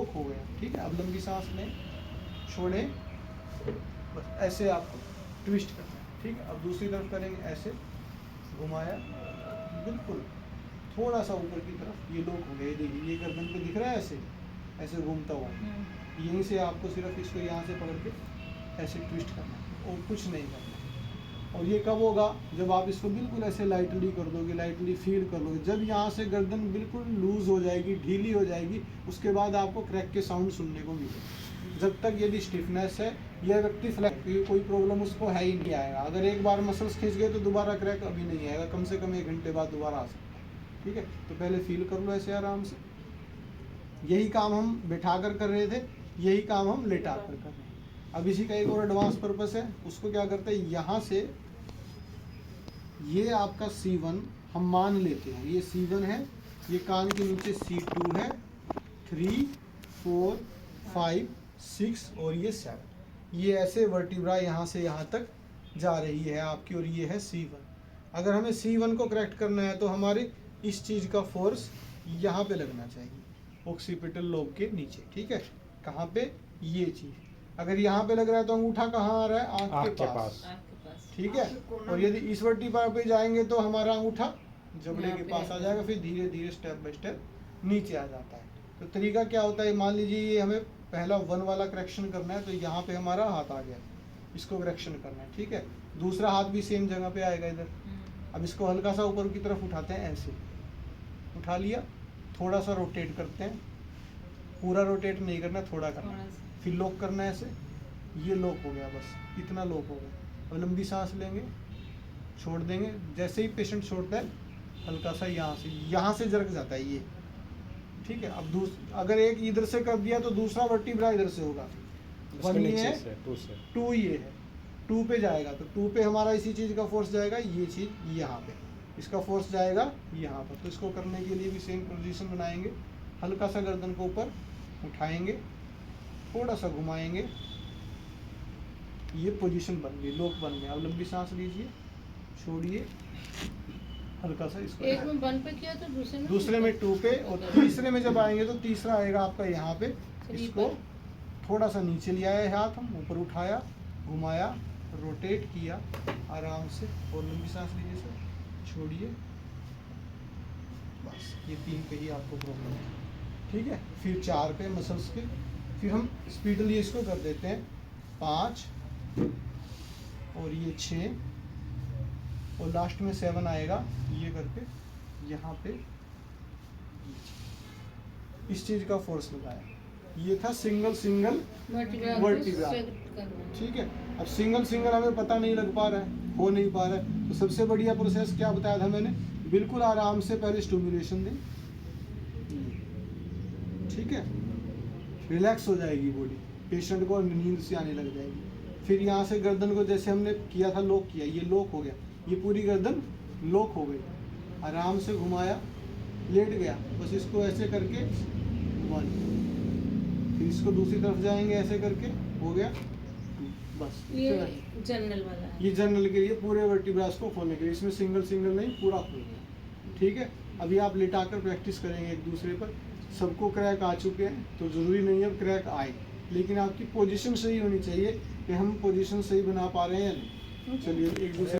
Lock हो गया। ठीक है, अब लंबी सांस लें, छोड़ें, बस ऐसे आपको ट्विस्ट करना है। ठीक है, अब दूसरी तरफ करेंगे, ऐसे घुमाया, बिल्कुल थोड़ा सा ऊपर की तरफ, ये लॉक हो गया। ये देखिए, ये गर्दन पे दिख रहा है, ऐसे ऐसे घूमता हुआ। यहीं से आपको सिर्फ इसको यहाँ से पकड़ के ऐसे ट्विस्ट करना है और कुछ नहीं करना। और ये कब होगा, जब आप इसको बिल्कुल ऐसे लाइटली कर दोगे, लाइटली फील कर लोगे। जब यहाँ से गर्दन बिल्कुल लूज हो जाएगी, ढीली हो जाएगी, उसके बाद आपको क्रैक के साउंड सुनने को मिलेगा। जब तक यदि स्टिफनेस है, यह व्यक्ति फ्लैट, कोई प्रॉब्लम उसको है ही नहीं आएगा। अगर एक बार मसल्स खींच गए तो दोबारा क्रैक अभी नहीं आएगा, कम से कम 1 घंटे बाद दोबारा आ सकता है। ठीक है, तो पहले फील कर लो ऐसे आराम से। यही काम हम बैठा कर रहे थे, यही काम हम लेटा कर रहे हैं। अब इसी का एक और एडवांस पर्पस है, उसको क्या करते हैं, यहाँ से ये आपका C1 हम मान लेते हैं, ये C1 है, ये कान के नीचे C2 है, 3, 4, 5, 6 और ये 7। ये ऐसे वर्टिब्रा यहाँ से यहाँ तक जा रही है आपकी, और ये है C1। अगर हमें C1 को करेक्ट करना है तो हमारे इस चीज़ का फोर्स यहाँ पे लगना चाहिए, ऑक्सीपिटल लोब के नीचे। ठीक है, कहाँ पे, ये चीज़। अगर यहाँ पे लग रहा है तो अंगूठा कहाँ आ रहा है, आँख के पास। ठीक है, और यदि इस वर्टिब्रा पे जाएंगे तो हमारा अंगूठा जबड़े के पास आ जाएगा, फिर धीरे धीरे स्टेप बाय स्टेप नीचे आ जाता है। तो तरीका क्या होता है, मान लीजिए ये हमें पहला 1 वाला करेक्शन करना है, तो यहाँ पे हमारा हाथ आ गया, इसको करेक्शन करना है। ठीक है, दूसरा हाथ भी सेम जगह पे आएगा इधर। अब इसको हल्का सा ऊपर की तरफ उठाते हैं, ऐसे उठा लिया, थोड़ा सा रोटेट करते हैं, पूरा रोटेट नहीं करना, थोड़ा करना है, फिर लॉक करना है ऐसे, ये लॉक हो गया, बस इतना लॉक हो गया। अब लंबी सांस लेंगे, छोड़ देंगे, जैसे ही पेशेंट छोड़ता है हल्का सा यहाँ से जरक जाता है ये। ठीक है, अब अगर एक इधर से कर दिया तो दूसरा वर्टिब्रा इधर से होगा। 1 ये है, 2 ये है, 2 पे जाएगा, तो 2 पे हमारा इसी चीज़ का फोर्स जाएगा, ये चीज़ यहाँ पे, इसका फोर्स जाएगा यहाँ पर। तो इसको करने के लिए भी सेम पोजीशन बनाएंगे, हल्का सा गर्दन को ऊपर उठाएंगे, थोड़ा सा घुमाएंगे, ये पोजीशन बन गई, लॉक बन गया। अब लंबी सांस लीजिए, छोड़िए, हल्का सा इसको एक में 1 पे किया तो दूसरे में 2 पे, और तीसरे में जब आएंगे तो तीसरा आएगा आपका यहाँ पे। इसको थोड़ा सा नीचे लिया है हाथ, हम ऊपर उठाया, घुमाया, रोटेट किया आराम से, और लंबी सांस लीजिए सर, छोड़िए, बस ये 3 पे ही आपको प्रॉब्लम है। ठीक है, फिर 4 पे मसल्स के, फिर हम स्पीडली इसको कर देते हैं, 5 और ये 6 और लास्ट में 7 आएगा। ये करके यहाँ पे इस चीज़ का फोर्स लगाया, ये था सिंगल वर्टिब्रा। ठीक है, अब सिंगल हमें पता नहीं लग पा रहा है, हो नहीं पा रहा है, तो सबसे बढ़िया प्रोसेस क्या बताया था मैंने, बिल्कुल आराम से पहले स्टिमुलेशन दें। ठीक है, रिलैक्स हो जाएगी बॉडी, पेशेंट को नींद से आने लग जाएगी। फिर यहाँ से गर्दन को जैसे हमने किया था, लॉक किया, ये लॉक हो गया, ये पूरी गर्दन लॉक हो गई, आराम से घुमाया, लेट गया, बस इसको ऐसे करके 1, फिर इसको दूसरी तरफ जाएंगे ऐसे करके, हो गया 2, बस। ये जनरल वाला है, ये जनरल के लिए पूरे वर्टिब्रास को खोलने के लिए, इसमें सिंगल नहीं, पूरा खोल गया। ठीक है, अभी आप लेटाकर प्रैक्टिस करेंगे एक दूसरे पर। सबको क्रैक आ चुके हैं तो ज़रूरी नहीं है क्रैक आए, लेकिन आपकी पोजीशन सही होनी चाहिए कि हम पोजीशन सही बना पा रहे हैं या नहीं। चलिए एक दूसरे